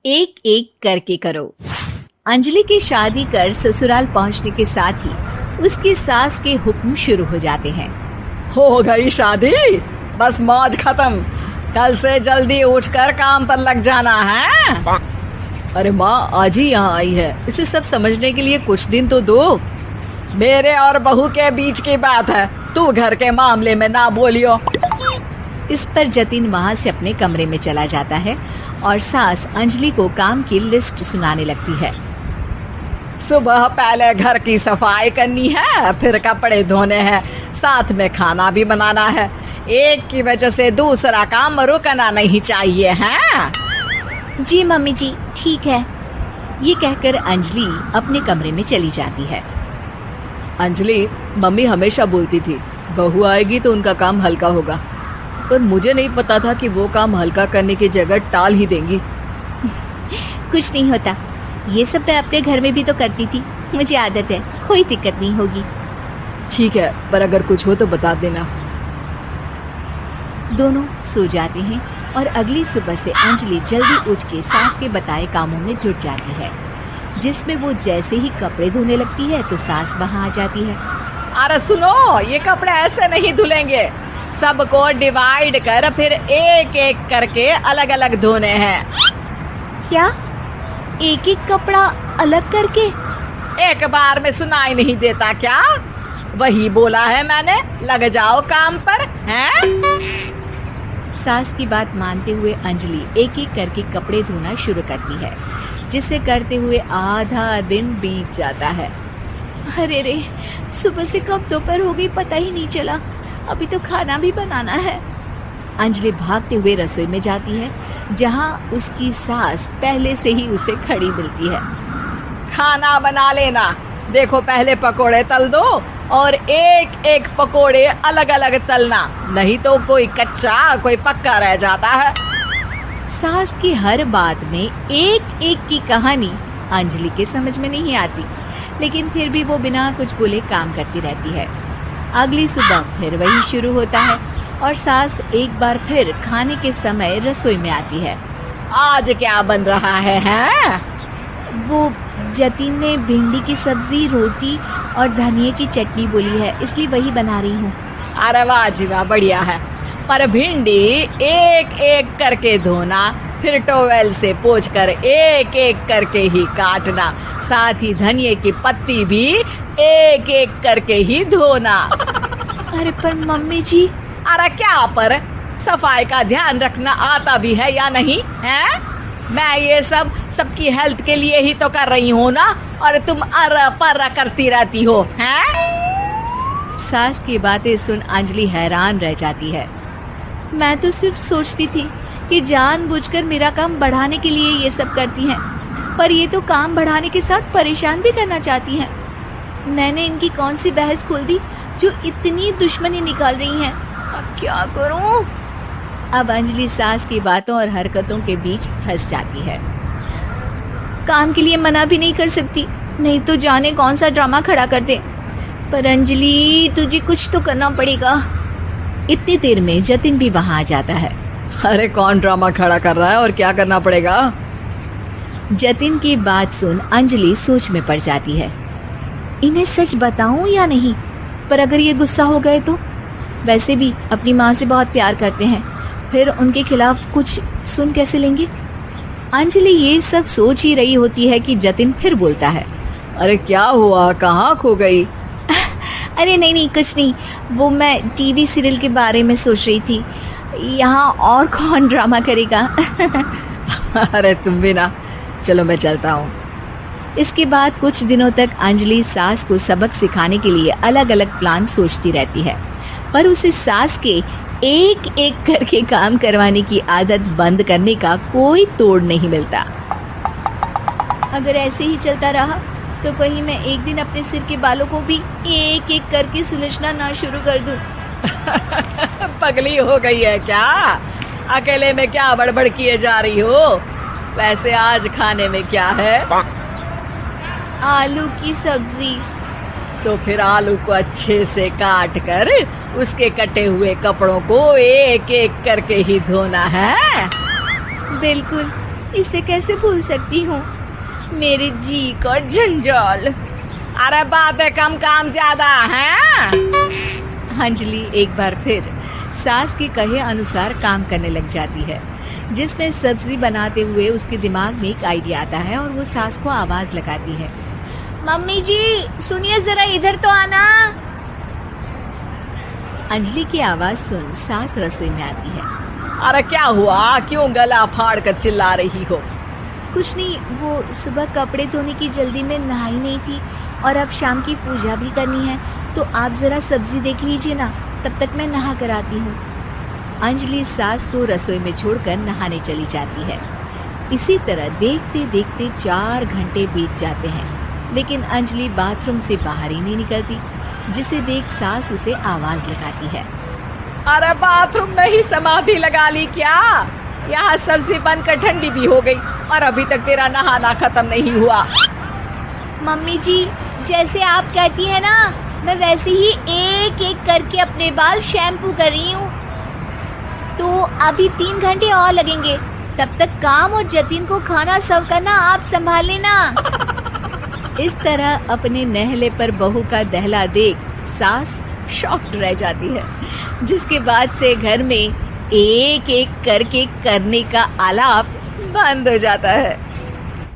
एक एक करके करो। अंजलि की शादी कर ससुराल पहुंचने के साथ ही उसकी सास के हुक्म शुरू हो जाते हैं। हो गई शादी, बस मौज खत्म। कल से जल्दी उठकर काम पर लग जाना है। अरे माँ आज ही यहाँ आई है, इसे सब समझने के लिए कुछ दिन तो दो। मेरे और बहू के बीच की बात है, तू घर के मामले में ना बोलियो। इस पर जतिन वहाँ से अपने कमरे में चला जाता है और सास अंजलि को काम की लिस्ट सुनाने लगती है। सुबह पहले घर की सफाई करनी है, फिर कपड़े धोने हैं, साथ में खाना भी बनाना है। एक की वजह से दूसरा काम रुकना नहीं चाहिए है। जी मम्मी जी ठीक है। ये कहकर अंजलि अपने कमरे में चली जाती है। अंजलि, मम्मी हमेशा बोलती थी बहू आएगी तो उनका काम हल्का होगा, पर मुझे नहीं पता था कि वो काम हल्का करने की जगह टाल ही देंगी। कुछ नहीं होता, ये सब मैं अपने घर में भी तो करती थी, मुझे आदत है, कोई दिक्कत नहीं होगी। ठीक है, पर अगर कुछ हो तो बता देना। दोनों सो जाते हैं और अगली सुबह से अंजलि जल्दी उठ के सास के बताए कामों में जुट जाती है, जिसमें वो जैसे ही कपड़े धोने लगती है तो सास वहाँ आ जाती है। अरे सुनो, ये कपड़े ऐसे नहीं धुलेंगे, सबको डिवाइड कर फिर एक एक करके अलग अलग धोने हैं। क्या एक एक कपड़ा अलग करके? एक बार में सुनाई नहीं देता क्या? वही बोला है मैंने, लग जाओ काम पर हैं? सास की बात मानते हुए अंजलि एक एक करके कपड़े धोना शुरू करती है, जिसे करते हुए आधा दिन बीत जाता है। अरे रे, सुबह से कब दोपहर हो गई पता ही नहीं चला, अभी तो खाना भी बनाना है। अंजलि भागते हुए रसोई में जाती है, जहाँ उसकी सास पहले से ही उसे खड़ी मिलती है। खाना बना लेना, देखो पहले पकोड़े तल दो और एक एक पकोड़े अलग अलग तलना, नहीं तो कोई कच्चा कोई पक्का रह जाता है। सास की हर बात में एक एक की कहानी अंजलि के समझ में नहीं आती, लेकिन फिर भी वो बिना कुछ बोले काम करती रहती है। अगली सुबह फिर वही शुरू होता है और सास एक बार फिर खाने के समय रसोई में आती है। आज क्या बन रहा है हैं? वो जतिन ने भिंडी की सब्जी, रोटी और धनिया की चटनी बोली है, इसलिए वही बना रही हूँ। अरे वाह जी वाह, बढ़िया है। पर भिंडी एक एक करके धोना, फिर टोवेल से पोंछकर एक एक करके ही काटना, साथ ही धनिया की पत्ती भी एक एक करके ही धोना। अरे पर मम्मी जी। अरे क्या पर? सफाई का ध्यान रखना आता भी है या नहीं है? मैं ये सब सबकी हेल्थ के लिए ही तो कर रही हूँ ना, और तुम अर पर करती रहती हो हैं? सास की बातें सुन अंजलि हैरान रह जाती है। मैं तो सिर्फ सोचती थी कि जानबूझकर मेरा काम बढ़ाने के लिए ये सब करती हैं, पर ये तो काम बढ़ाने के साथ परेशान भी करना चाहती हैं। मैंने इनकी कौन सी बहस खोल दी जो इतनी दुश्मनी निकाल रही हैं? अब क्या करूं? अब अंजलि सास की बातों और हरकतों के बीच फंस जाती है। काम के लिए मना भी नहीं कर सकती, नहीं तो जाने कौन सा ड्रामा खड़ा कर दे। पर अंजलि, तुझे कुछ तो करना पड़ेगा। इतनी देर में जतिन भी वहां आ जाता है। अरे कौन ड्रामा खड़ा कर रहा है और क्या करना पड़ेगा? जतिन की बात सुन अंजलि सोच में पड़ जाती है। इन्हें सच बताऊं या नहीं? पर अगर ये गुस्सा हो गए तो? वैसे भी अपनी माँ से बहुत प्यार करते हैं, फिर उनके खिलाफ कुछ सुन कैसे लेंगे? अंजलि ये सब सोच ही रही होती है कि जतिन फिर बोलता है। अरे क्या हुआ, कहाँ खो गई? अरे नहीं कुछ नहीं, वो मैं टीवी सीरियल के बारे में सोच रही थी। यहाँ और कौन ड्रामा करेगा? अरे तुम भी ना, चलो मैं चलता हूँ। इसके बाद कुछ दिनों तक अंजलि सास को सबक सिखाने के लिए अलग अलग प्लान सोचती रहती है, पर उसे सास के एक एक करके काम करवाने की आदत बंद करने का कोई तोड़ नहीं मिलता। अगर ऐसे ही चलता रहा तो कहीं मैं एक दिन अपने सिर के बालों को भी एक एक करके सुलझना ना शुरू कर दूं। पगली हो गई है क्या? अकेले में क्या बड़बड़ किए जा रही हो? वैसे आज खाने में क्या है? आलू की सब्जी। तो फिर आलू को अच्छे से काट कर उसके कटे हुए कपड़ों को एक एक करके ही धोना है। बिल्कुल, इसे कैसे भूल सकती हूँ। मेरे जी का जंजाल। अरे बातें कम काम ज्यादा है। अंजलि एक बार फिर सास के कहे अनुसार काम करने लग जाती है, जिसमें सब्जी बनाते हुए उसके दिमाग में एक आइडिया आता है और वो सास को आवाज लगाती है, मम्मी जी सुनिए जरा इधर तो आना। अंजलि की आवाज सुन सास रसोई में आती है। अरे क्या हुआ, क्यों गला फाड़ कर चिल्ला रही हो? कुछ नहीं, वो सुबह कपड़े धोने की जल्दी में नहाई नहीं थी और अब शाम की पूजा भी करनी है, तो आप जरा सब्जी देख लीजिए ना, तब तक मैं नहा कर आती हूँ। अंजलि सास को रसोई में छोड़कर नहाने चली जाती है। इसी तरह देखते देखते 4 घंटे बीत जाते हैं, लेकिन अंजलि बाथरूम से बाहर ही नहीं निकलती, जिसे देख सास उसे आवाज लगाती है। अरे बाथरूम में ही समाधि लगा ली क्या? यहाँ सब्जी बनकर ठंडी भी हो गई और अभी तक तेरा नहाना खत्म नहीं हुआ। मम्मी जी जैसे आप कहती हैं ना, मैं वैसे ही एक एक करके अपने बाल शैम्पू कर रही हूँ। तो अभी 3 घंटे और लगेंगे, तब तक काम और जतिन को खाना सर्व करना आप संभाल लेना। इस तरह अपने नहले पर बहू का दहला देख सास शॉक्ड रह जाती है, जिसके बाद से घर में एक एक करके करने का आलाप बंद हो जाता है।